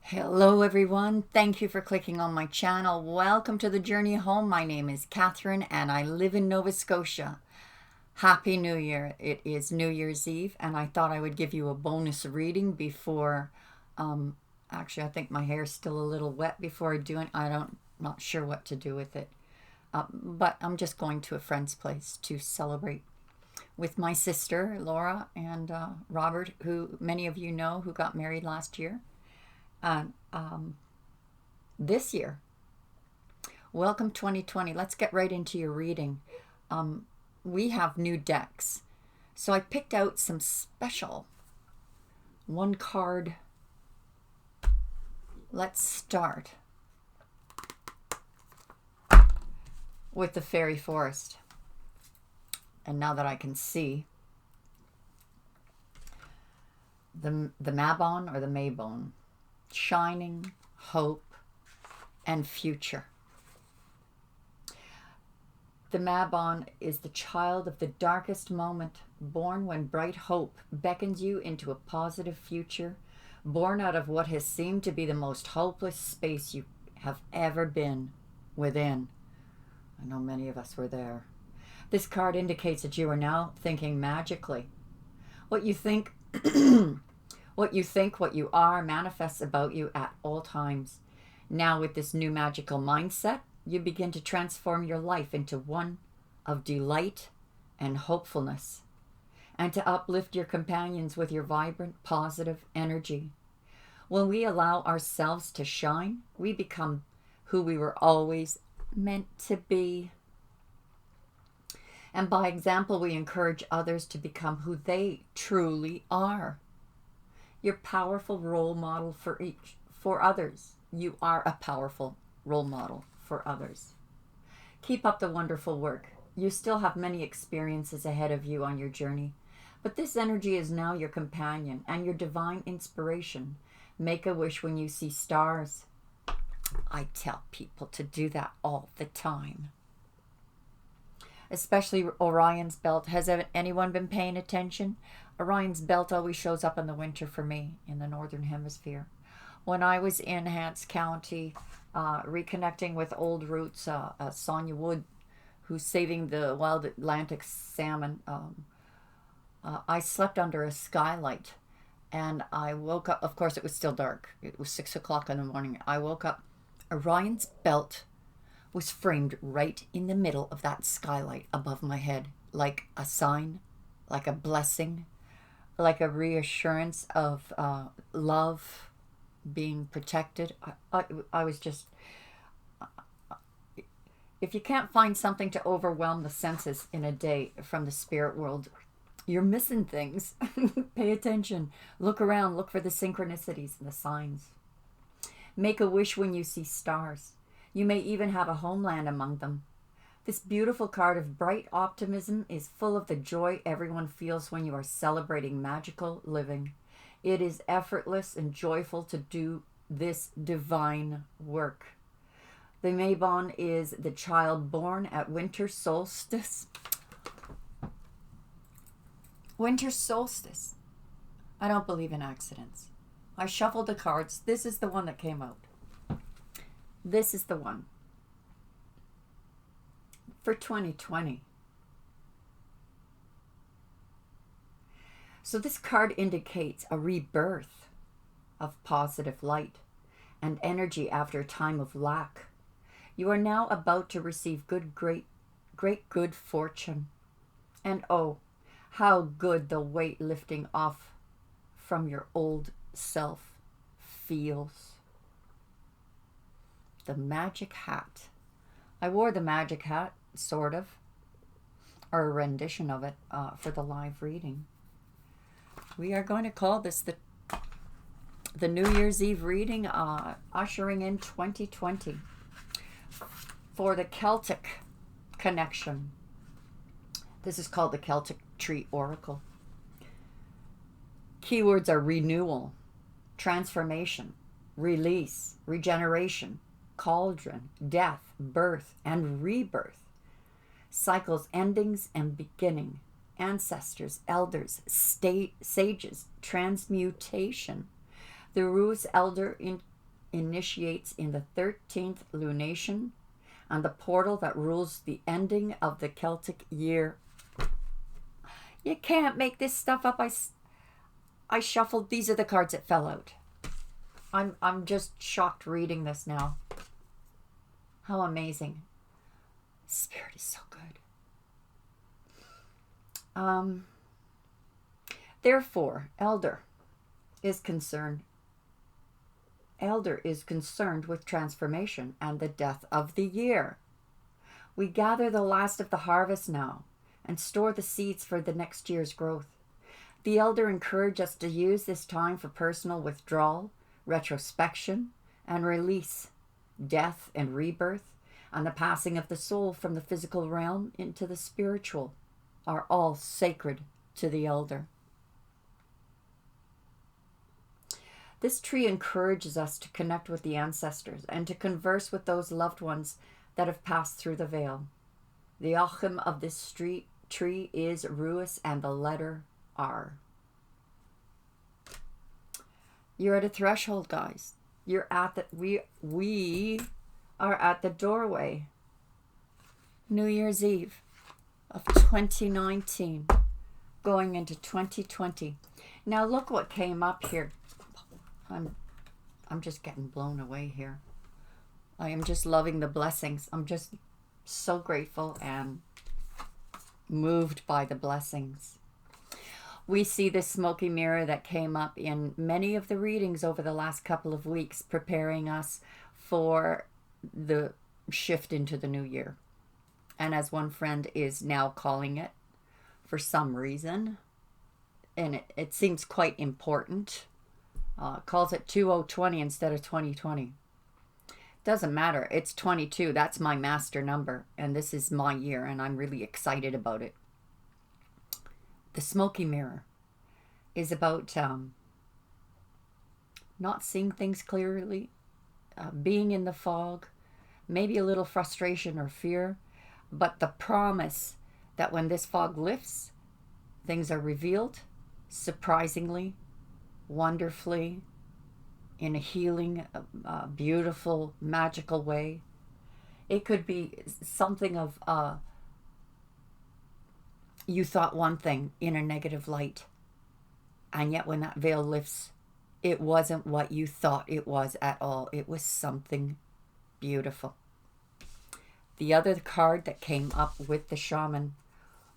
Hello everyone, thank you for clicking on my channel. Welcome to the journey home. My name is Catherine and I live in Nova Scotia. Happy New Year. It is New Year's Eve and I thought I would give you a bonus reading before, actually I think my hair's still a little wet before I do it. Not sure what to do with it. But I'm just going to a friend's place to celebrate with my sister Laura and Robert, who many of you know, who got married last year. And this year, welcome 2020. Let's get right into your reading. We have new decks. So I picked out some special one card. Let's start with the Fairy Forest. And now that I can see, the Mabon or the Maybone. Shining, hope, and future. The Mabon is the child of the darkest moment, born when bright hope beckons you into a positive future, born out of what has seemed to be the most hopeless space you have ever been within. I know many of us were there. This card indicates that you are now thinking magically. What you think what you are manifests about you at all times. Now with this new magical mindset, you begin to transform your life into one of delight and hopefulness, and to uplift your companions with your vibrant, positive energy. When we allow ourselves to shine, we become who we were always meant to be. And by example, we encourage others to become who they truly are. You're a powerful role model for others. You are a powerful role model for others. Keep up the wonderful work. You still have many experiences ahead of you on your journey, but this energy is now your companion and your divine inspiration. Make a wish when you see stars. I tell people to do that all the time. Especially Orion's belt. Has anyone been paying attention? Orion's belt always shows up in the winter for me in the northern hemisphere. When I was in Hants County, reconnecting with old roots, Sonia Wood, who's saving the wild Atlantic salmon, I slept under a skylight, and I woke up. Of course, it was still dark. It was 6 o'clock in the morning. I woke up. Orion's belt was framed right in the middle of that skylight above my head, like a sign, like a blessing, like a reassurance of love, being protected. I was just, if you can't find something to overwhelm the senses in a day from the spirit world, you're missing things. Pay attention. Look around. Look for the synchronicities and the signs. Make a wish when you see stars. You may even have a homeland among them. This beautiful card of bright optimism is full of the joy everyone feels when you are celebrating magical living. It is effortless and joyful to do this divine work. The Maybon is the child born at winter solstice. Winter solstice. I don't believe in accidents. I shuffled the cards. This is the one that came out. This is the one for 2020. So this card indicates a rebirth of positive light and energy after a time of lack. You are now about to receive great good fortune. And oh, how good the weight lifting off from your old self feels. The magic hat. I wore the magic hat, sort of, or a rendition of it for the live reading. We are going to call this the New Year's Eve reading, ushering in 2020 for the Celtic connection. This is called the Celtic Tree Oracle. Keywords are renewal, transformation, release, regeneration, cauldron, death, birth, and rebirth. Cycles, endings, and beginning. Ancestors, elders, sages, transmutation. The Ruse Elder initiates in the 13th lunation and the portal that rules the ending of the Celtic year. You can't make this stuff up. I shuffled. These are the cards that fell out. I'm just shocked reading this now. How amazing. Spirit is so good. Therefore, Elder is concerned with transformation and the death of the year. We gather the last of the harvest now and store the seeds for the next year's growth. The Elder encouraged us to use this time for personal withdrawal, retrospection, and release. Death and rebirth and the passing of the soul from the physical realm into the spiritual are all sacred to the Elder. This tree encourages us to connect with the ancestors and to converse with those loved ones that have passed through the veil. The Achim of this tree is Ruus and the letter R. You're at a threshold, guys. You're at the we are at the doorway. New Year's Eve of 2019 going into 2020. Now look what came up here. I'm just getting blown away here. I am just loving the blessings. I'm just so grateful and moved by the blessings. We see this smoky mirror that came up in many of the readings over the last couple of weeks, preparing us for the shift into the new year. And as one friend is now calling it, for some reason, and it seems quite important, calls it 2020 instead of 2020. Doesn't matter. It's 22. That's my master number. And this is my year. And I'm really excited about it. The smoky mirror is about not seeing things clearly, being in the fog, maybe a little frustration or fear, but the promise that when this fog lifts, things are revealed surprisingly, wonderfully, in a healing, beautiful, magical way. It could be something of you thought one thing in a negative light, and yet when that veil lifts, it wasn't what you thought it was at all. It was something beautiful. The other card that came up with the Shaman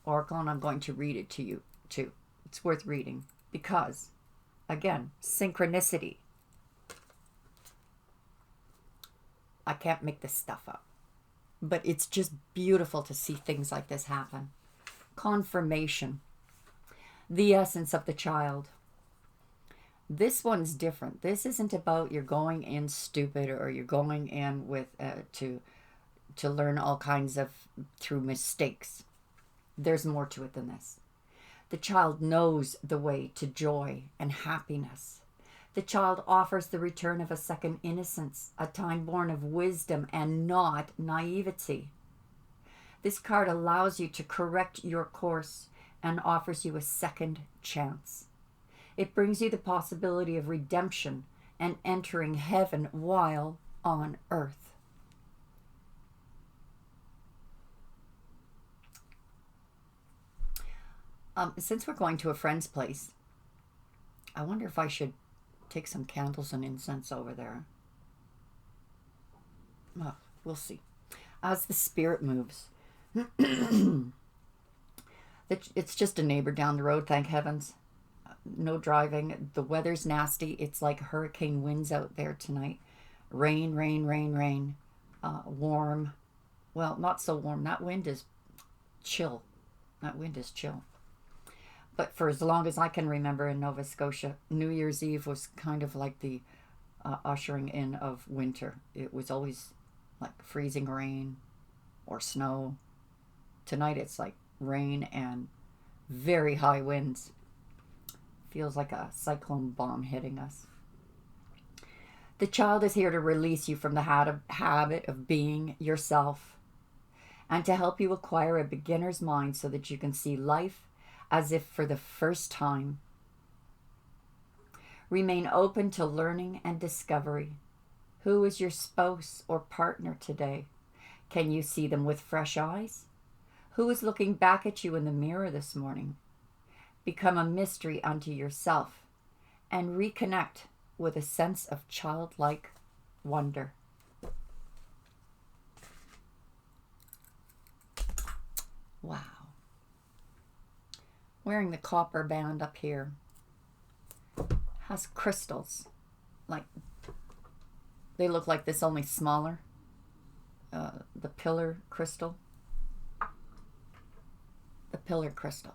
Oracle, and I'm going to read it to you too. It's worth reading because, again, synchronicity. I can't make this stuff up. But it's just beautiful to see things like this happen. Confirmation. The essence of the child. This one's different. This isn't about you're going in stupid or you're going in with to learn all kinds of through mistakes. There's more to it than this. The child knows the way to joy and happiness. The child offers the return of a second innocence, a time born of wisdom and not naivety. This card allows you to correct your course and offers you a second chance. It brings you the possibility of redemption and entering heaven while on earth. Since we're going to a friend's place, I wonder if I should take some candles and incense over there. Oh, we'll see. As the spirit moves. It's just a neighbor down the road, thank heavens. No driving. The weather's nasty. It's like hurricane winds out there tonight. Rain, rain, rain, rain. Warm. Well, not so warm. That wind is chill. But for as long as I can remember in Nova Scotia, New Year's Eve was kind of like the ushering in of winter. It was always like freezing rain or snow. Tonight it's like rain and very high winds. Feels like a cyclone bomb hitting us. The child is here to release you from the habit of being yourself and to help you acquire a beginner's mind so that you can see life as if for the first time. Remain open to learning and discovery. Who is your spouse or partner today? Can you see them with fresh eyes? Who is looking back at you in the mirror this morning? Become a mystery unto yourself and reconnect with a sense of childlike wonder. Wow. Wearing the copper band up here has crystals. Like, they look like this, only smaller. The pillar crystal. The pillar crystal.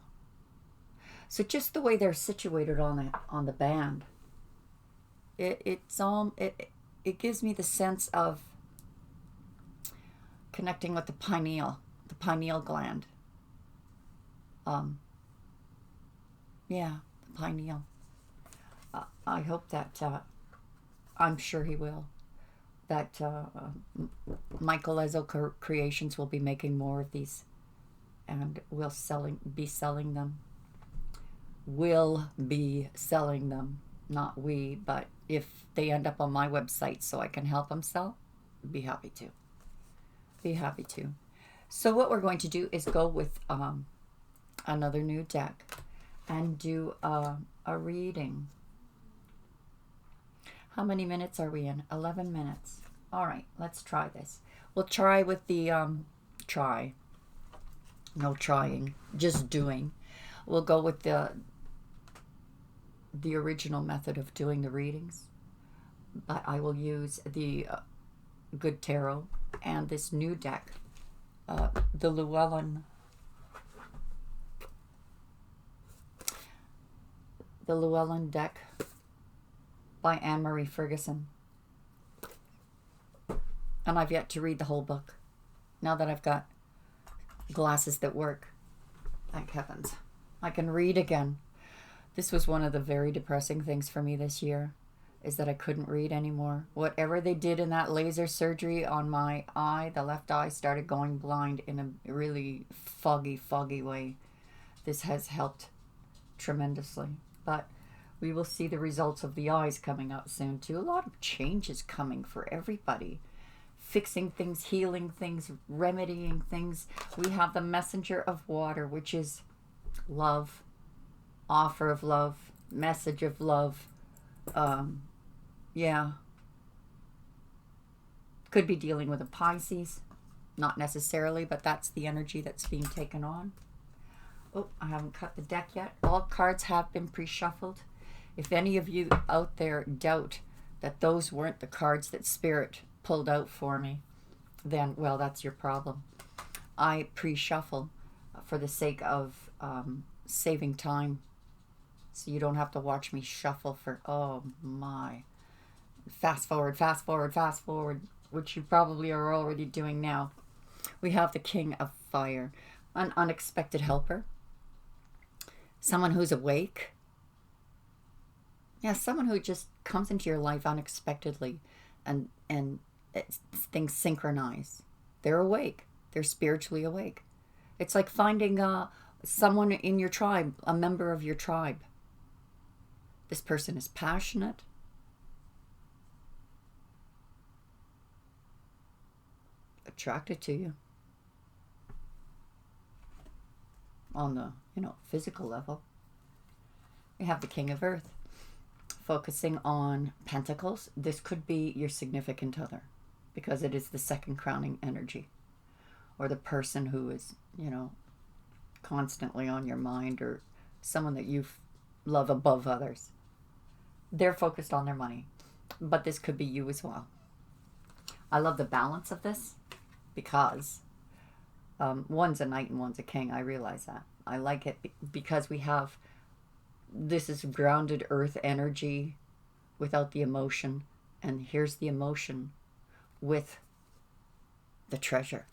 So just the way they're situated on the band, it gives me the sense of connecting with the pineal gland. Yeah, the pineal. I hope that, I'm sure he will, that Michael Ezzo Creations will be making more of these, and will be selling them. Will be selling them, not we, but if they end up on my website so I can help them sell, be happy to. Be happy to. So what we're going to do is go with another new deck and do a reading. How many minutes are we in? 11 minutes. All right, let's try this. We'll try with the, no trying, just doing. We'll go with the original method of doing the readings, but I will use the Good Tarot and this new deck, the Llewellyn deck by Anne-Marie Ferguson. And I've yet to read the whole book. Now that I've got glasses that work, thank heavens, I can read again. This was one of the very depressing things for me this year, is that I couldn't read anymore. Whatever they did in that laser surgery on my eye, the left eye started going blind in a really foggy way. This has helped tremendously. But we will see the results of the eyes coming out soon too. A lot of changes coming for everybody. Fixing things, healing things, remedying things. We have the messenger of water, which is love, offer of love, message of love. Yeah. Could be dealing with a Pisces. Not necessarily, but that's the energy that's being taken on. Oh, I haven't cut the deck yet. All cards have been pre-shuffled. If any of you out there doubt that those weren't the cards that Spirit pulled out for me, then, well, that's your problem. I pre-shuffle for the sake of saving time, so you don't have to watch me shuffle for, oh my, fast forward, which you probably are already doing now. We have the King of Fire, an unexpected helper, someone who's awake. Yeah, someone who just comes into your life unexpectedly, and things synchronize. They're awake. They're spiritually awake. It's like finding someone in your tribe, a member of your tribe. This person is passionate. Attracted to you. On the, physical level. We have the King of Earth. Focusing on pentacles. This could be your significant other, because it is the second crowning energy, or the person who is, constantly on your mind, or someone that you love above others. They're focused on their money, but this could be you as well. I love the balance of this, because one's a knight and one's a king. I realize that. I like it because we have, this is grounded earth energy without the emotion, and here's the emotion with the treasure.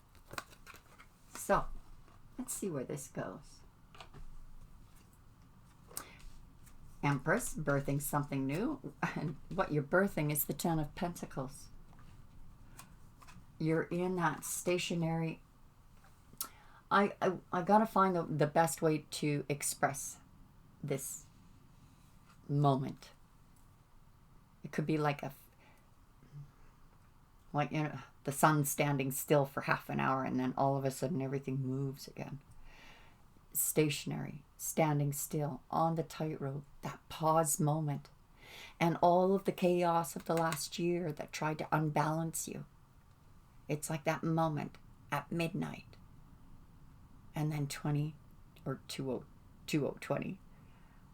So let's see where this goes. Empress, birthing something new, and what you're birthing is the Ten of Pentacles. You're in that stationary. I gotta find the best way to express this moment. It could be like Like, you know, the sun's standing still for half an hour and then all of a sudden everything moves again. Stationary, standing still, on the tightrope, that pause moment. And all of the chaos of the last year that tried to unbalance you. It's like that moment at midnight. And then 20 or 2020.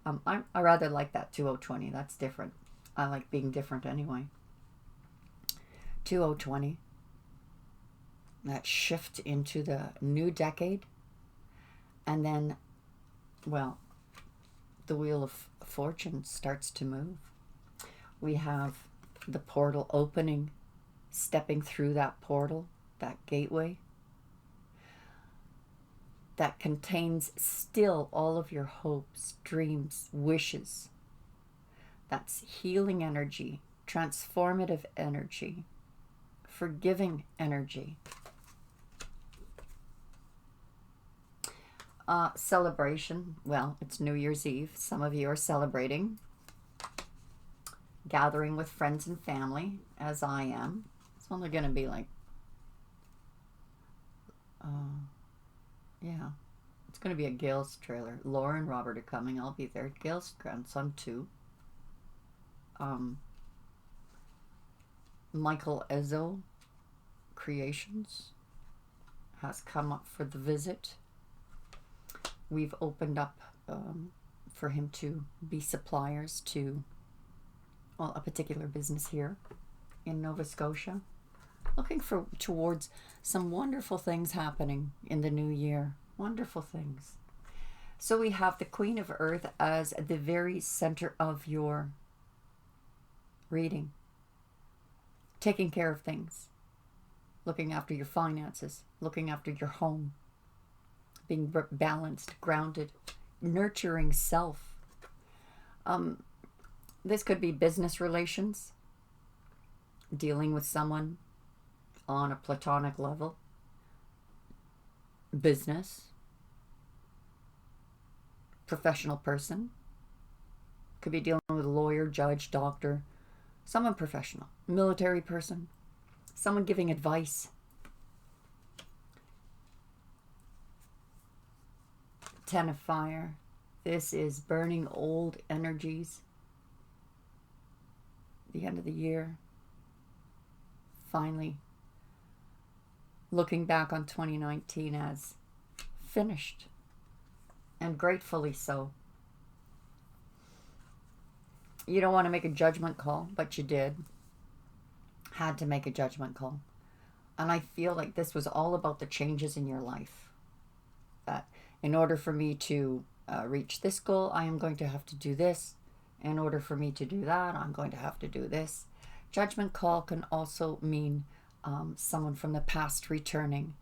I rather like that 2020. That's different. I like being different anyway. 2020. That shift into the new decade. And then, well, the Wheel of Fortune starts to move. We have the portal opening, stepping through that portal, that gateway, that contains still all of your hopes, dreams, wishes. That's healing energy, transformative energy, forgiving energy. Celebration. Well, it's New Year's Eve. Some of you are celebrating. Gathering with friends and family, as I am. It's only going to be like, yeah, it's going to be a Gail's trailer. Laura and Robert are coming. I'll be there. Gail's grandson too. Michael Ezzo Creations has come up for the visit. We've opened up for him to be suppliers to, well, a particular business here in Nova Scotia. Looking towards some wonderful things happening in the new year. Wonderful things. So we have the Queen of Earth as the very center of your reading. Taking care of things. Looking after your finances. Looking after your home. Being balanced, grounded. Nurturing self. This could be business relations. Dealing with someone on a platonic level. Business. Professional person. Could be dealing with a lawyer, judge, doctor. Someone professional. Military person. Someone giving advice. Ten of Fire. This is burning old energies. The end of the year. Finally looking back on 2019 as finished, and gratefully so. You don't want to make a judgment call, but you did. Had to make a judgment call. And I feel like this was all about the changes in your life. That in order for me to reach this goal, I am going to have to do this. In order for me to do that, I'm going to have to do this. Judgment call can also mean someone from the past returning.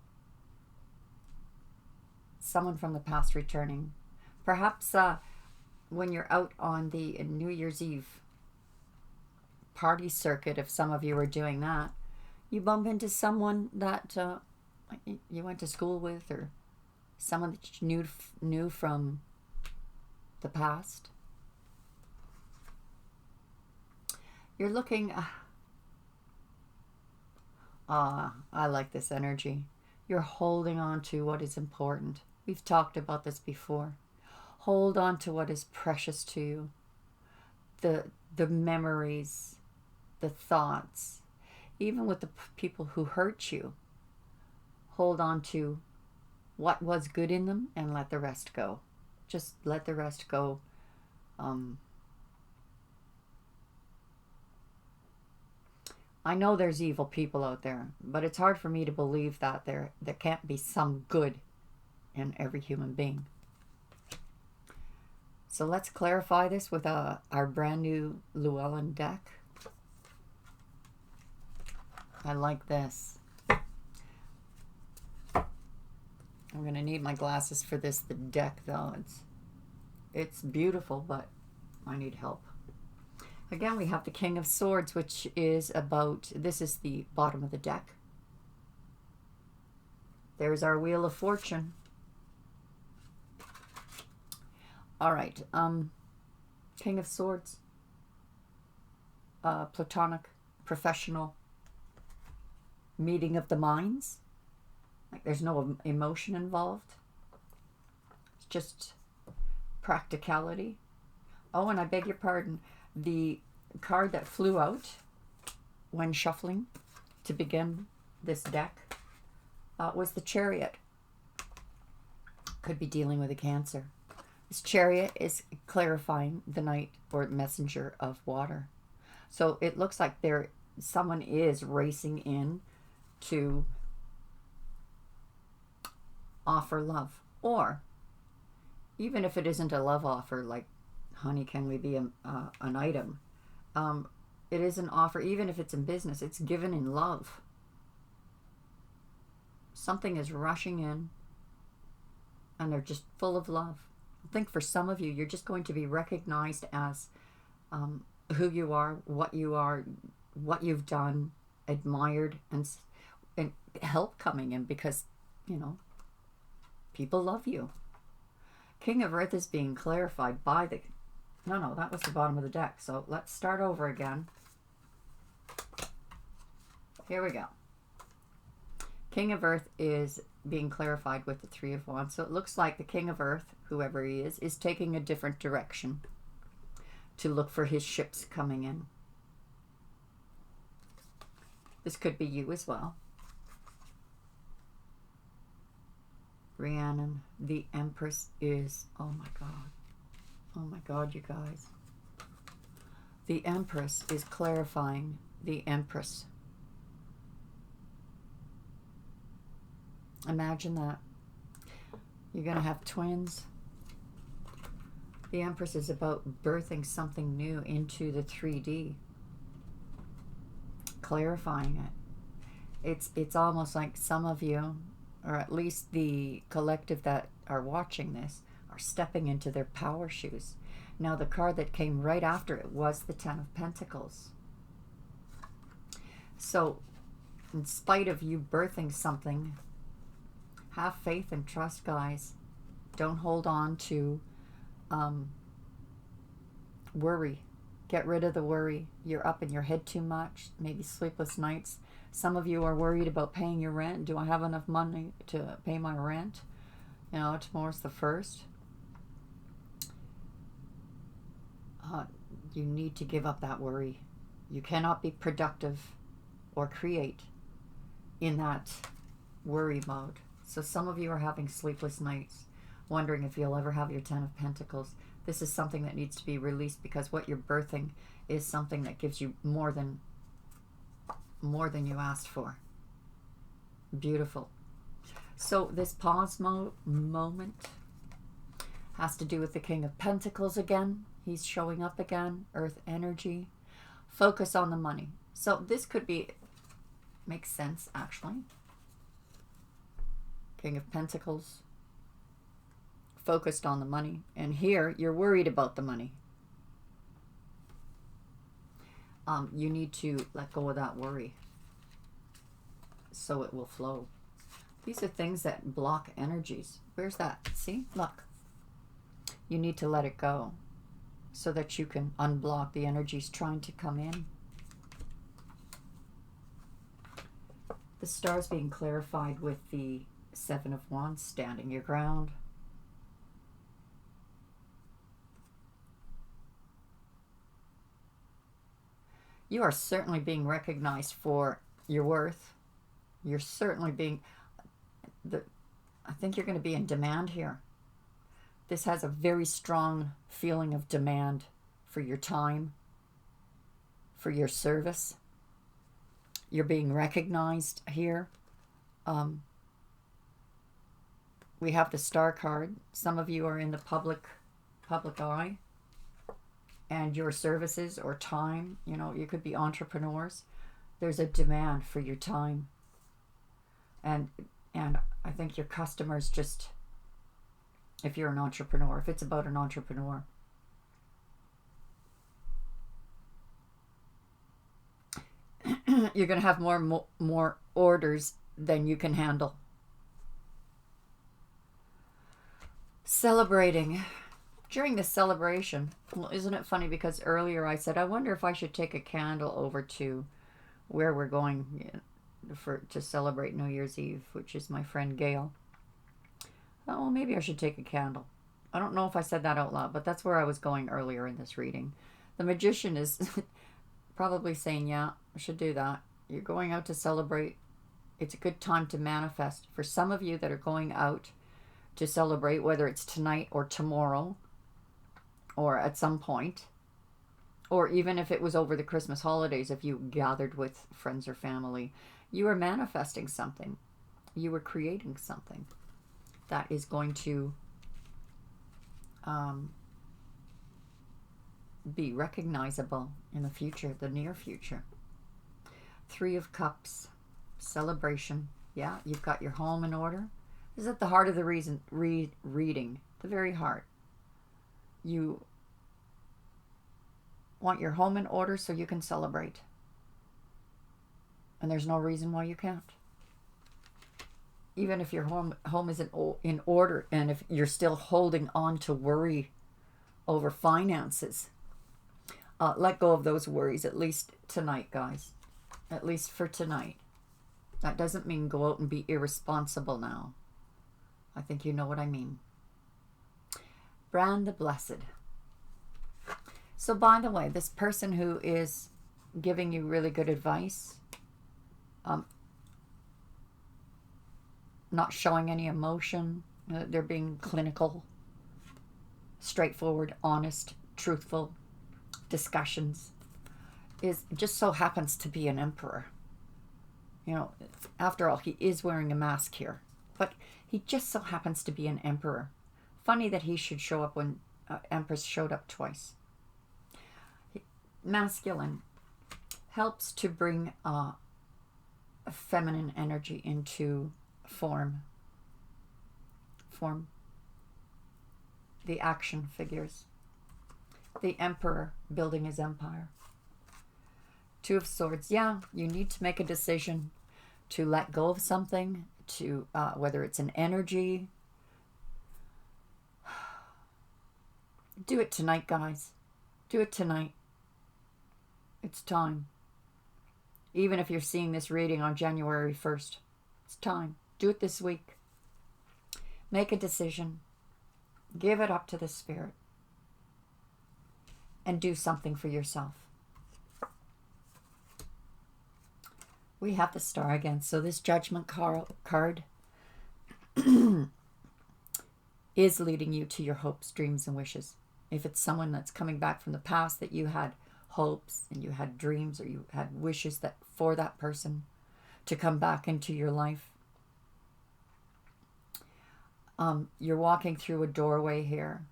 Someone from the past returning. Perhaps when you're out on the New Year's Eve party circuit, if some of you are doing that, you bump into someone that you went to school with, or someone that you knew from the past. You're looking... I like this energy. You're holding on to what is important. We've talked about this before. Hold on to what is precious to you. The memories, the thoughts, even with the people who hurt you. Hold on to what was good in them and let the rest go. Just let the rest go. I know there's evil people out there, but it's hard for me to believe that there can't be some good in every human being. So let's clarify this with our brand new Llewellyn deck. I like this. I'm going to need my glasses for this, the deck, though. It's beautiful, but I need help. Again, we have the King of Swords, which is about, this is the bottom of the deck. There's our Wheel of Fortune. All right, King of Swords, platonic, professional, meeting of the minds. Like there's no emotion involved. It's just practicality. Oh, and I beg your pardon. The card that flew out when shuffling to begin this deck was the Chariot. Could be dealing with a Cancer. This Chariot is clarifying the Knight or messenger of water. So it looks like someone is racing in to offer love. Or even if it isn't a love offer, like, honey, can we be an item? It is an offer, even if it's in business. It's given in love. Something is rushing in, and they're just full of love. I think for some of you, you're just going to be recognized as who you are, what you've done, admired, and help coming in because, you know, people love you. King of Earth is being clarified by the... No, that was the bottom of the deck. So let's start over again. Here we go. King of Earth is being clarified with the Three of Wands. So it looks like the King of Earth, whoever he is taking a different direction to look for his ships coming in. This could be you as well. Rhiannon, the Empress is... Oh my God. Oh my God, you guys. The Empress is clarifying the Empress. Imagine that. You're going to have twins. The Empress is about birthing something new into the 3D. Clarifying it. It's almost like some of you, or at least the collective that are watching this, are stepping into their power shoes. Now, the card that came right after it was the Ten of Pentacles. So, in spite of you birthing something, have faith and trust, guys. Don't hold on to worry. Get rid of the worry. You're up in your head too much. Maybe sleepless nights. Some of you are worried about paying your rent. Do I have enough money to pay my rent? You know, tomorrow's the 1st. You need to give up that worry. You cannot be productive or create in that worry mode. So some of you are having sleepless nights, wondering if you'll ever have your Ten of Pentacles. This is something that needs to be released because what you're birthing is something that gives you more than you asked for. Beautiful. So this pause moment has to do with the King of Pentacles again. He's showing up again. Earth energy. Focus on the money. So this could be, makes sense actually. King of Pentacles. Focused on the money. And here you're worried about the money. You need to let go of that worry so it will flow. These are things that block energies. Where's that? See? Look. You need to let it go so that you can unblock the energies trying to come in. The stars being clarified with the Seven of Wands, standing your ground. You are certainly being recognized for your worth. You're certainly being... I think you're going to be in demand here. This has a very strong feeling of demand for your time, for your service. You're being recognized here. We have the Star card. Some of you are in the public eye. And your services or time, you know, you could be entrepreneurs. There's a demand for your time. And I think your customers just, if you're an entrepreneur, if it's about an entrepreneur, you're going to have more orders than you can handle. Celebrating. During the celebration, well, isn't it funny because earlier I said, I wonder if I should take a candle over to where we're going to celebrate New Year's Eve, which is my friend Gail. Oh, well, maybe I should take a candle. I don't know if I said that out loud, but that's where I was going earlier in this reading. The magician is probably saying, yeah, I should do that. You're going out to celebrate. It's a good time to manifest. For some of you that are going out to celebrate, whether it's tonight or tomorrow or at some point, or even if it was over the Christmas holidays, if you gathered with friends or family, you are manifesting something. You are creating something that is going to be recognizable in the future, the near future. 3 of Cups, celebration. Yeah, you've got your home in order. This is at the heart of the reading, the very heart. You want your home in order so you can celebrate. And there's no reason why you can't. Even if your home isn't in order, and if you're still holding on to worry over finances, let go of those worries, at least tonight, guys. At least for tonight. That doesn't mean go out and be irresponsible now. I think you know what I mean. Brand the Blessed. So, by the way, this person who is giving you really good advice, not showing any emotion, they're being clinical, straightforward, honest, truthful discussions, is just so happens to be an emperor. You know, after all, he is wearing a mask here, but he just so happens to be an emperor. Funny that he should show up when Empress showed up twice. Masculine helps to bring a feminine energy into form. The action figures. The Emperor building his empire. 2 of Swords. Yeah, you need to make a decision to let go of something, to whether it's an energy. Do it tonight, guys. Do it tonight. It's time. Even if you're seeing this reading on January 1st, it's time. Do it this week. Make a decision. Give it up to the Spirit. And do something for yourself. We have the Star again. So this Judgment card is leading you to your hopes, dreams, and wishes. If it's someone that's coming back from the past that you had hopes and you had dreams or you had wishes that for that person to come back into your life, you're walking through a doorway here.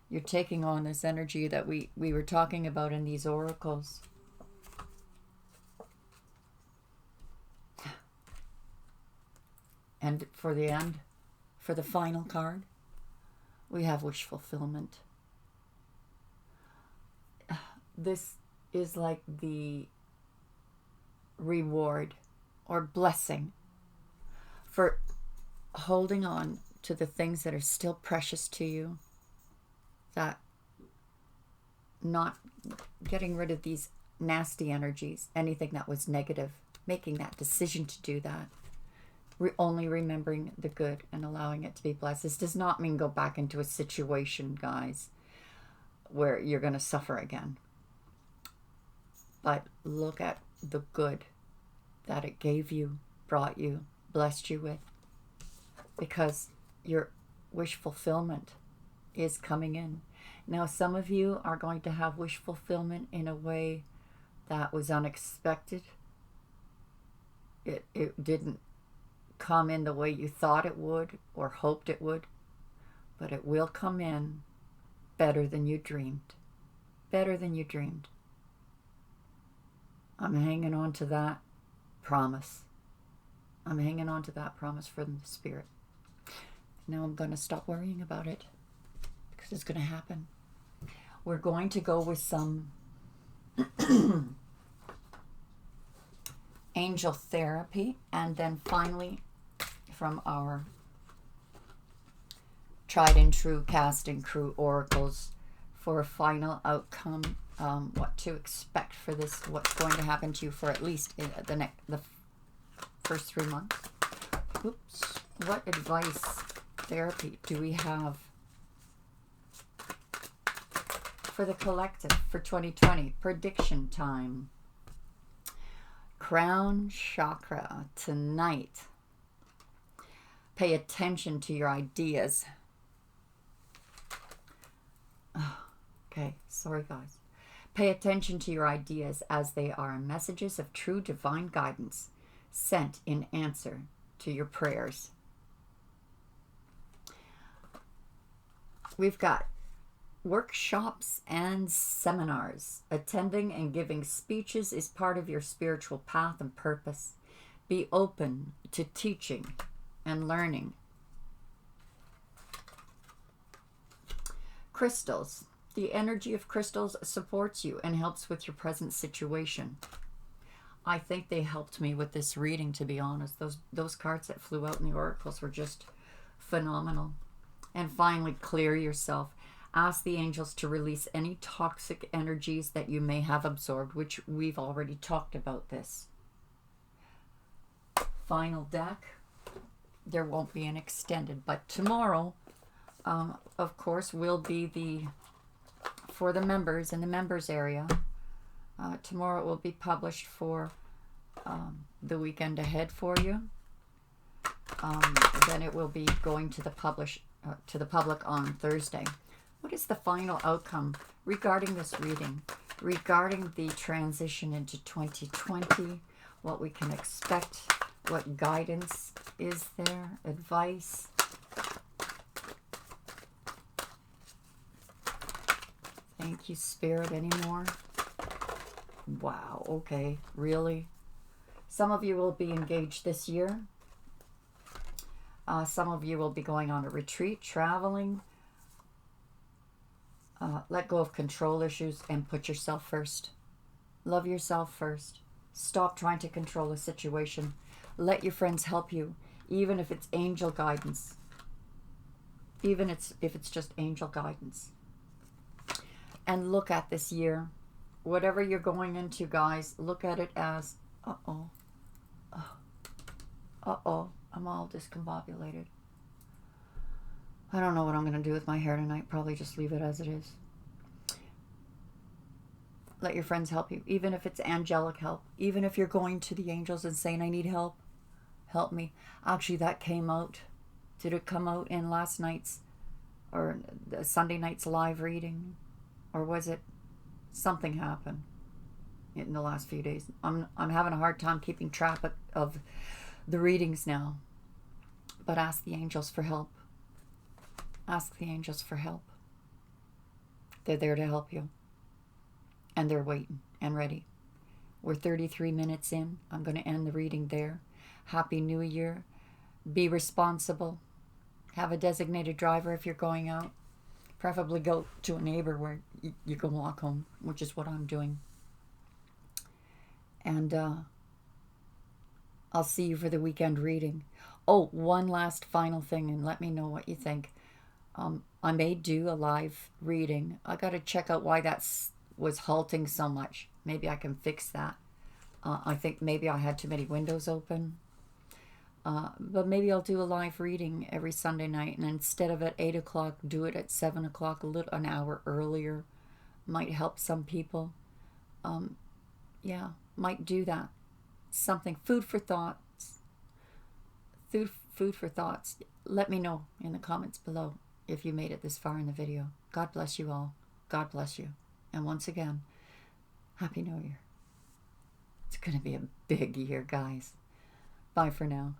You're taking on this energy that we were talking about in these oracles. And for the end, for the final card, we have wish fulfillment. This is like the reward or blessing for holding on to the things that are still precious to you, that not getting rid of these nasty energies, anything that was negative, making that decision to do that, only remembering the good and allowing it to be blessed. This does not mean go back into a situation, guys, where you're going to suffer again. But look at the good that it gave you, brought you, blessed you with, because your wish fulfillment is coming in. Now, some of you are going to have wish fulfillment in a way that was unexpected. It didn't come in the way you thought it would or hoped it would, but it will come in better than you dreamed. Better than you dreamed. I'm hanging on to that promise. I'm hanging on to that promise from the Spirit. Now I'm going to stop worrying about it because it's going to happen. We're going to go with some angel therapy, and then finally from our tried and true cast and crew oracles for a final outcome, what to expect for this, what's going to happen to you for at least the first 3 months. Oops. What advice, therapy do we have for the collective for 2020? Prediction time. Crown chakra tonight. Pay attention to your ideas. Oh, okay, sorry guys. Pay attention to your ideas as they are messages of true divine guidance sent in answer to your prayers. We've got workshops and seminars. Attending and giving speeches is part of your spiritual path and purpose. Be open to teaching and learning. Crystals. The energy of crystals supports you and helps with your present situation. I think they helped me with this reading, to be honest. Those cards that flew out in the oracles were just phenomenal. And finally, clear yourself. Ask the angels to release any toxic energies that you may have absorbed, which we've already talked about this. Final deck. There won't be an extended, but tomorrow, of course, will be for the members in the members area. Tomorrow it will be published for the weekend ahead for you. Then it will be going to the public on Thursday. What is the final outcome regarding this reading? Regarding the transition into 2020, what we can expect, what guidance is there, advice. Thank you, Spirit. Any more? Wow, okay, really? Some of you will be engaged this year. Some of you will be going on a retreat, traveling. Let go of control issues and put yourself first. Love yourself first. Stop trying to control a situation. Let your friends help you, even if it's angel guidance. Even if it's just angel guidance. And look at this year. Whatever you're going into, guys, look at it as, uh-oh, I'm all discombobulated. I don't know what I'm going to do with my hair tonight. Probably just leave it as it is. Let your friends help you, even if it's angelic help. Even if you're going to the angels and saying, I need help, help me. Actually, that came out. Did it come out in last night's or Sunday night's live reading? Or was it something happened in the last few days? I'm having a hard time keeping track of the readings now. But ask the angels for help. Ask the angels for help. They're there to help you. And they're waiting and ready. We're 33 minutes in. I'm going to end the reading there. Happy New Year. Be responsible. Have a designated driver if you're going out. Preferably go to a neighbor where you can walk home, which is what I'm doing. And I'll see you for the weekend reading. Oh, one last final thing, and let me know what you think. I may do a live reading. I got to check out why that was halting so much. Maybe I can fix that. I think maybe I had too many windows open. But maybe I'll do a live reading every Sunday night, and instead of at 8 o'clock, do it at 7 o'clock, an hour earlier. Might help some people. Yeah, might do that. Something, food for thoughts. Food for thoughts. Let me know in the comments below if you made it this far in the video. God bless you all. God bless you. And once again, Happy New Year. It's going to be a big year, guys. Bye for now.